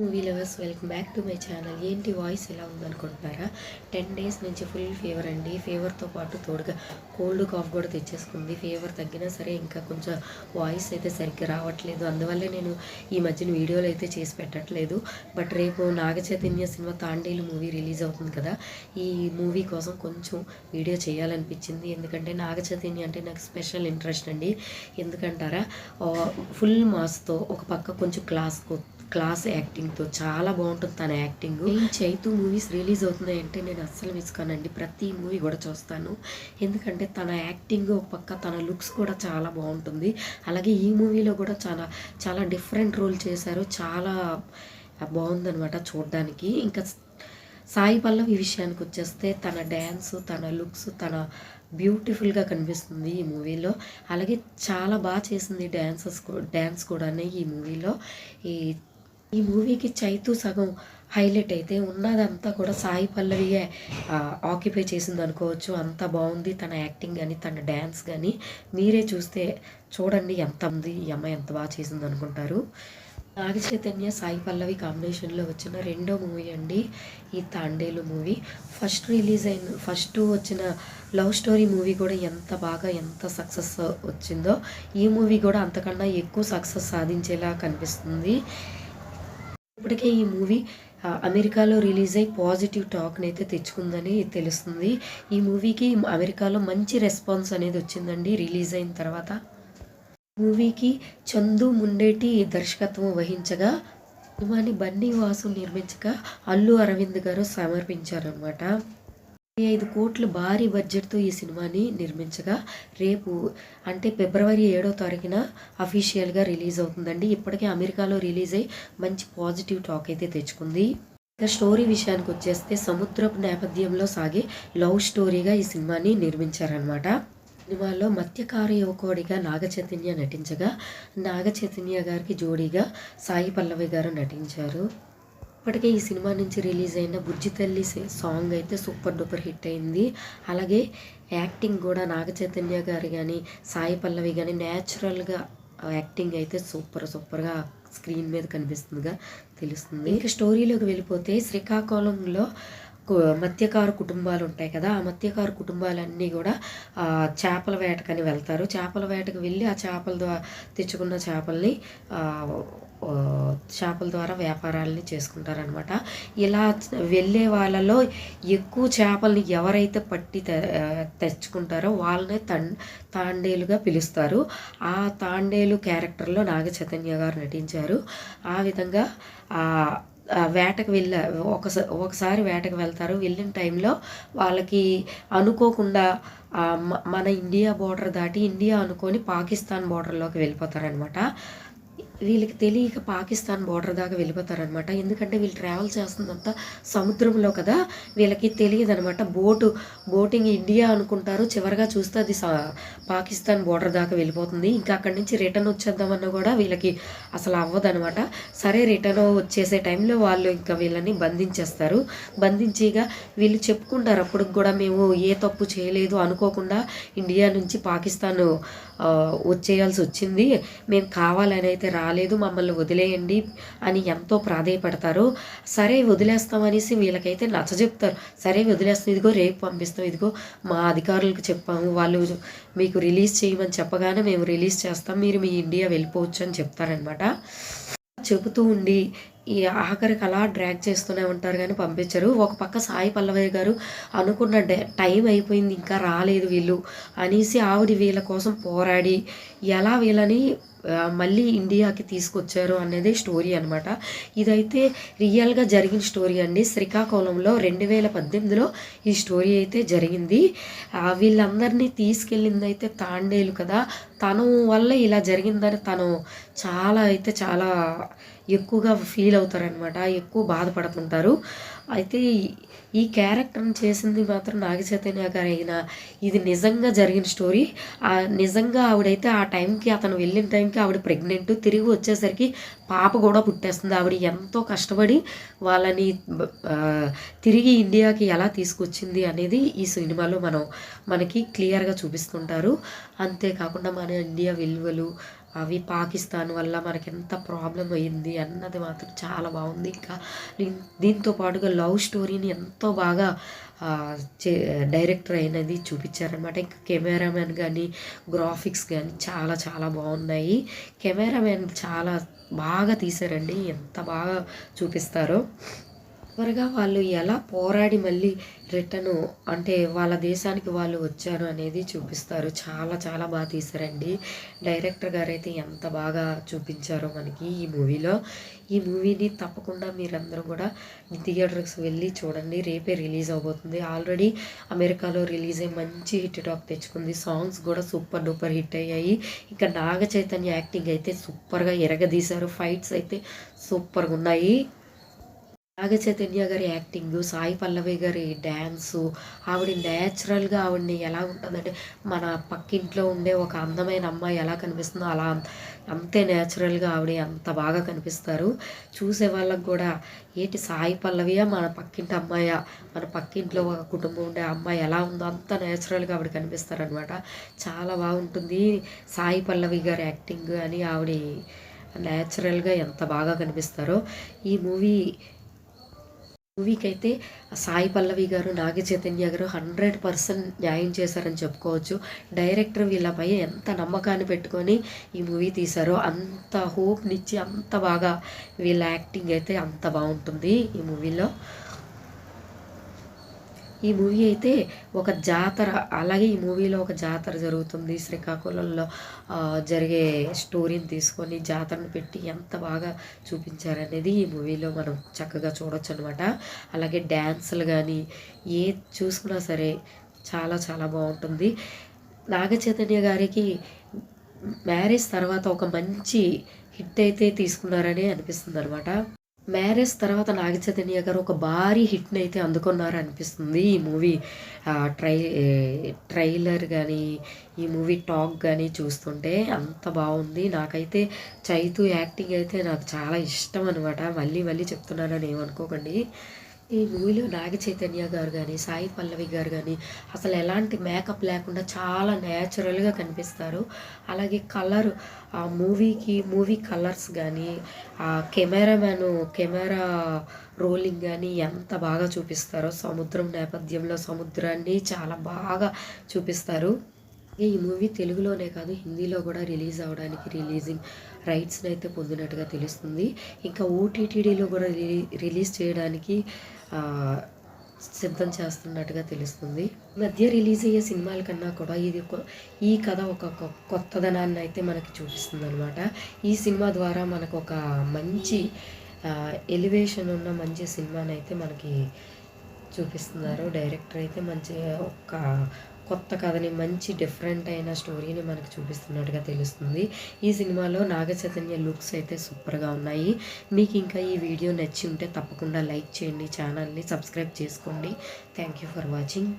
Movie lovers welcome back to my channel. ఏంటి voice ఎలా ఉందనుకుంటున్నారా? 10 days నుంచి ఫుల్ ఫీవర్ అండి. ఫీవర్తో పాటు తోడుగా కోల్డ్ కాఫ్ కూడా తెచ్చేసుకుంది. ఫీవర్ తగ్గినా సరే ఇంకా కొంచెం వాయిస్ అయితే సరిగ్గా రావట్లేదు. అందువల్లే నేను ఈ మధ్యన వీడియోలు అయితే చేసి పెట్టట్లేదు. బట్ రేపు Naga Chaitanya cinema తాండేలు movie release అవుతుంది కదా, ఈ మూవీ కోసం కొంచెం వీడియో చేయాలనిపించింది. ఎందుకంటే నాగ చైతన్య అంటే నాకు స్పెషల్ ఇంట్రెస్ట్ అండి. ఎందుకంటారా, ఫుల్ మాస్తో ఒక పక్క కొంచెం క్లాస్ యాక్టింగ్తో చాలా బాగుంటుంది తన యాక్టింగ్. ఈ చైతు మూవీస్ రిలీజ్ అవుతున్నాయంటే నేను అస్సలు మిస్ కానండి. ప్రతి మూవీ కూడా చూస్తాను. ఎందుకంటే తన యాక్టింగ్ ఒక పక్క, తన లుక్స్ కూడా చాలా బాగుంటుంది. అలాగే ఈ మూవీలో కూడా చాలా చాలా డిఫరెంట్ రోల్ చేశారు. చాలా బాగుందనమాట చూడడానికి. ఇంకా సాయి పల్లవి విషయానికి వచ్చేస్తే తన డ్యాన్స్, తన లుక్స్, తన బ్యూటిఫుల్గా కనిపిస్తుంది ఈ మూవీలో. అలాగే చాలా బాగా చేసింది డ్యాన్స్ కూడా ఈ మూవీలో. ఈ మూవీకి చైతు సగం హైలైట్ అయితే ఉన్నదంతా కూడా సాయి పల్లవియే ఆక్యుపై చేసింది అనుకోవచ్చు. అంత బాగుంది తన యాక్టింగ్ కానీ తన డ్యాన్స్ కానీ. మీరే చూస్తే చూడండి ఎంత ఉంది, ఈ అమ్మాయి ఎంత బాగా చేసింది అనుకుంటారు. నాగ చైతన్య సాయి పల్లవి కాంబినేషన్లో వచ్చిన రెండో మూవీ అండి ఈ తాండేలు మూవీ. ఫస్ట్ వచ్చిన లవ్ స్టోరీ మూవీ కూడా ఎంత సక్సెస్ వచ్చిందో ఈ మూవీ కూడా అంతకన్నా ఎక్కువ సక్సెస్ సాధించేలా కనిపిస్తుంది. ఇప్పటికే ఈ మూవీ అమెరికాలో రిలీజ్ అయ్యి పాజిటివ్ టాక్ని అయితే తెచ్చుకుందని తెలుస్తుంది. ఈ మూవీకి అమెరికాలో మంచి రెస్పాన్స్ అనేది వచ్చిందండి రిలీజ్ అయిన తర్వాత. మూవీకి చందు ముండేటి దర్శకత్వం వహించగా, సినిమాని బన్నీ వాసు నిర్మించగా అల్లు అరవింద్ గారు సమర్పించారనమాట. 5 కోట్ల భారీ బడ్జెట్తో ఈ సినిమాని నిర్మించగా రేపు అంటే ఫిబ్రవరి 7వ తారీఖున అఫీషియల్గా రిలీజ్ అవుతుందండి. ఇప్పటికే అమెరికాలో రిలీజ్ అయ్యి మంచి పాజిటివ్ టాక్ అయితే తెచ్చుకుంది. ఇక స్టోరీ విషయానికి వచ్చేస్తే సముద్రపు నేపథ్యంలో సాగే లవ్ స్టోరీగా ఈ సినిమాని నిర్మించారనమాట. సినిమాలో మత్స్యకార యువకుడిగా నాగ చైతన్య నటించగా, నాగ చైతన్య గారికి జోడీగా సాయి పల్లవి గారు నటించారు. ఇప్పటికే ఈ సినిమా నుంచి రిలీజ్ అయిన బుజ్జి తల్లి సాంగ్ అయితే సూపర్ డూపర్ హిట్ అయింది. అలాగే యాక్టింగ్ కూడా నాగ చైతన్య గారు కానీ సాయి పల్లవి కానీ న్యాచురల్గా యాక్టింగ్ అయితే సూపర్గా స్క్రీన్ మీద కనిపిస్తుందిగా తెలుస్తుంది. ఇంకా స్టోరీలోకి వెళ్ళిపోతే శ్రీకాకుళంలో మత్స్యకారు కుటుంబాలు ఉంటాయి కదా, ఆ మత్స్యకారు కుటుంబాలన్నీ కూడా చేపల వేటకని వెళ్తారు. చేపల వేటకు వెళ్ళి ఆ తెచ్చుకున్న చేపల ద్వారా వ్యాపారాలని చేసుకుంటారనమాట. ఇలా వెళ్ళే వాళ్ళలో ఎక్కువ చేపల్ని ఎవరైతే పట్టి తెచ్చుకుంటారో వాళ్ళనే తాండేలుగా పిలుస్తారు. ఆ తాండేలు క్యారెక్టర్లో నాగ చైతన్య గారు నటించారు. ఆ విధంగా వేటకు ఒకసారి వేటకు వెళ్తారు. వెళ్ళిన టైంలో వాళ్ళకి అనుకోకుండా మన ఇండియా బోర్డర్ దాటి ఇండియా అనుకొని పాకిస్తాన్ బోర్డర్లోకి వెళ్ళిపోతారనమాట. వీళ్ళకి తెలియక పాకిస్తాన్ బోర్డర్ దాకా వెళ్ళిపోతారనమాట. ఎందుకంటే వీళ్ళు ట్రావెల్ చేస్తుందంతా సముద్రంలో కదా, వీళ్ళకి తెలియదు అనమాట. బోటింగ్ ఇండియా అనుకుంటారు. చివరిగా చూస్తే అది పాకిస్తాన్ బోర్డర్ దాకా వెళ్ళిపోతుంది. ఇంకా అక్కడి నుంచి రిటర్న్ వచ్చేద్దామన్నా కూడా వీళ్ళకి అసలు అవ్వదనమాట. సరే రిటర్న్ వచ్చేసే టైంలో వాళ్ళు ఇంకా వీళ్ళని బంధించేస్తారు. బంధించిగా వీళ్ళు చెప్పుకుంటారు అప్పుడు కూడా, మేము ఏ తప్పు చేయలేదు, అనుకోకుండా ఇండియా నుంచి పాకిస్తాన్ వచ్చేయాల్సి వచ్చింది, మేము కావాలని అయితే రాలేదు, మమ్మల్ని వదిలేయండి అని ఎంతో ప్రాధేయపడతారు. సరే వదిలేస్తామనేసి వీళ్ళకైతే నచ్చజెప్తారు. సరే వదిలేస్తాం, ఇదిగో రేపు పంపిస్తాం, ఇదిగో మా అధికారులకు చెప్పాము, వాళ్ళు మీకు రిలీజ్ చేయమని చెప్పగానే మేము రిలీజ్ చేస్తాం, మీరు మీ ఇండియా వెళ్ళిపోవచ్చు అని చెప్తారనమాట. చెబుతూ ఉండి ఈ ఆఖరికి అలా డ్రాగ్ చేస్తూనే ఉంటారు కానీ పంపించరు. ఒక పక్క సాయి పల్లవి గారు అనుకున్న టైం అయిపోయింది, ఇంకా రాలేదు వీళ్ళు అనేసి ఆవిడ వీళ్ళ కోసం పోరాడి ఎలా వీళ్ళని మళ్ళీ ఇండియాకి తీసుకొచ్చారు అనేది స్టోరీ అనమాట. ఇదైతే రియల్గా జరిగిన స్టోరీ అండి. శ్రీకాకుళంలో 2018లో ఈ స్టోరీ అయితే జరిగింది. వీళ్ళందరినీ తీసుకెళ్ళింది అయితే తాండేలు కదా, తను వల్ల ఇలా జరిగిందని తను చాలా ఎక్కువగా ఫీల్ అవుతారనమాట, ఎక్కువ బాధపడుతుంటారు. అయితే ఈ క్యారెక్టర్ని చేసింది మాత్రం నాగ చైతన్య గారు అయినా ఇది నిజంగా జరిగిన స్టోరీ. నిజంగా ఆవిడైతే ఆ టైంకి, అతను వెళ్ళిన టైంకి ఆవిడ ప్రెగ్నెంట్, తిరిగి వచ్చేసరికి పాప కూడా పుట్టేస్తుంది. ఆవిడ ఎంతో కష్టపడి వాళ్ళని తిరిగి ఇండియాకి ఎలా తీసుకొచ్చింది అనేది ఈ సినిమాలో మనకి క్లియర్గా చూపిస్తుంటారు. అంతేకాకుండా మన ఇండియా విలువలు, అవి పాకిస్తాన్ వల్ల మనకెంత ప్రాబ్లం అయింది అన్నది మాత్రం చాలా బాగుంది. ఇంకా దీంతో పాటుగా లవ్ స్టోరీని ఎంతో బాగా డైరెక్టర్ అయినది చూపించారనమాట. ఇంకా కెమెరామెన్ కానీ గ్రాఫిక్స్ కానీ చాలా చాలా బాగున్నాయి. కెమెరామెన్ చాలా బాగా తీశారండి, ఎంత బాగా చూపిస్తారో. చివరిగా వాళ్ళు ఎలా పోరాడి మళ్ళీ రిటర్ను అంటే వాళ్ళ దేశానికి వాళ్ళు వచ్చారు అనేది చూపిస్తారు. చాలా చాలా బాగా తీశారండి. డైరెక్టర్ గారైతే ఎంత బాగా చూపించారో మనకి ఈ మూవీలో. ఈ మూవీని తప్పకుండా మీరందరూ కూడా థియేటర్స్ వెళ్ళి చూడండి. రేపే రిలీజ్ అవబోతుంది. ఆల్రెడీ అమెరికాలో రిలీజ్ అయ్యి మంచి హిట్ టాక్ తెచ్చుకుంది. సాంగ్స్ కూడా సూపర్ డూపర్ హిట్ అయ్యాయి. ఇంకా నాగ చైతన్య యాక్టింగ్ అయితే సూపర్గా ఎరగదీశారు. ఫైట్స్ అయితే సూపర్గా ఉన్నాయి. నాగ చైతన్య గారి యాక్టింగు, సాయి పల్లవి గారి డ్యాన్సు, ఆవిడ న్యాచురల్గా ఆవిడని ఎలా ఉంటుందంటే మన పక్కింట్లో ఉండే ఒక అందమైన అమ్మాయి ఎలా కనిపిస్తుందో అలా అంతే న్యాచురల్గా ఆవిడ అంత బాగా కనిపిస్తారు. చూసే వాళ్ళకు కూడా ఏంటి సాయి పల్లవియా మన పక్కింటి అమ్మాయా, మన పక్కింట్లో ఒక కుటుంబం ఉండే అమ్మాయి ఎలా ఉందో అంత న్యాచురల్గా ఆవిడ కనిపిస్తారనమాట. చాలా బాగుంటుంది సాయి పల్లవి గారి యాక్టింగ్ అని. ఆవిడ న్యాచురల్గా ఎంత బాగా కనిపిస్తారో. ఈ మూవీకి అయితే సాయి పల్లవి గారు, నాగ చైతన్య గారు 100% న్యాయం చేశారని చెప్పుకోవచ్చు. డైరెక్టర్ వీళ్ళపై ఎంత నమ్మకాన్ని పెట్టుకొని ఈ మూవీ తీశారో అంత హోప్నిచ్చి అంత బాగా వీళ్ళ యాక్టింగ్ అయితే అంత బాగుంటుంది ఈ మూవీలో. ఈ మూవీ అయితే ఒక జాతర, అలాగే ఈ మూవీలో ఒక జాతర జరుగుతుంది. శ్రీకాకుళంలో జరిగే స్టోరీని తీసుకొని జాతరను పెట్టి ఎంత బాగా చూపించారనేది ఈ మూవీలో మనం చక్కగా చూడొచ్చు అనమాట. అలాగే డ్యాన్సులు కానీ చూసుకున్నా సరే చాలా చాలా బాగుంటుంది. నాగ చైతన్య గారికి మ్యారేజ్ తర్వాత ఒక మంచి హిట్ అయితే తీసుకున్నారని అనిపిస్తుంది అనమాట. మ్యారేజ్ తర్వాత నాగ చైతన్య గారు ఒక భారీ హిట్ని అయితే అందుకున్నారు అనిపిస్తుంది. ఈ మూవీ ట్రైలర్ కానీ ఈ మూవీ టాక్ కానీ చూస్తుంటే అంత బాగుంది. నాకైతే చైతు యాక్టింగ్ అయితే నాకు చాలా ఇష్టం అనమాట. మళ్ళీ మళ్ళీ చెప్తున్నానని ఏమనుకోకండి. ఈ మూవీలో నాగ చైతన్య గారు కానీ సాయి పల్లవి గారు కానీ అసలు ఎలాంటి మేకప్ లేకుండా చాలా న్యాచురల్గా కనిపిస్తారు. అలాగే ఆ మూవీ కలర్స్ కానీ ఆ కెమెరా రోలింగ్ కానీ ఎంత బాగా చూపిస్తారో. సముద్రం నేపథ్యంలో సముద్రాన్ని చాలా బాగా చూపిస్తారు. ఈ మూవీ తెలుగులోనే కాదు హిందీలో కూడా రిలీజ్ అవ్వడానికి రిలీజింగ్ రైట్స్ని అయితే పొందినట్టుగా తెలుస్తుంది. ఇంకా ఓటీటీడీలో కూడా రిలీజ్ చేయడానికి సిద్ధం చేస్తున్నట్టుగా తెలుస్తుంది. మధ్య రిలీజ్ అయ్యే సినిమాల కన్నా కూడా ఈ కథ ఒక కొత్తదనాన్ని అయితే మనకి చూపిస్తుంది అనమాట. ఈ సినిమా ద్వారా మనకు ఒక మంచి ఎలివేషన్ ఉన్న మంచి సినిమాని అయితే మనకి చూపిస్తున్నారు. డైరెక్టర్ అయితే మంచి ఒక కొత్త కథని మంచి డిఫరెంట్ అయిన స్టోరీని మనకు చూపిస్తున్నట్టుగా తెలుస్తుంది. ఈ సినిమాలో నాగ చైతన్య లుక్స్ అయితే సూపర్గా ఉన్నాయి. మీకు ఇంకా ఈ వీడియో నచ్చి ఉంటే తప్పకుండా లైక్ చేయండి, ఛానల్ని సబ్స్క్రైబ్ చేసుకోండి. Thank you for watching.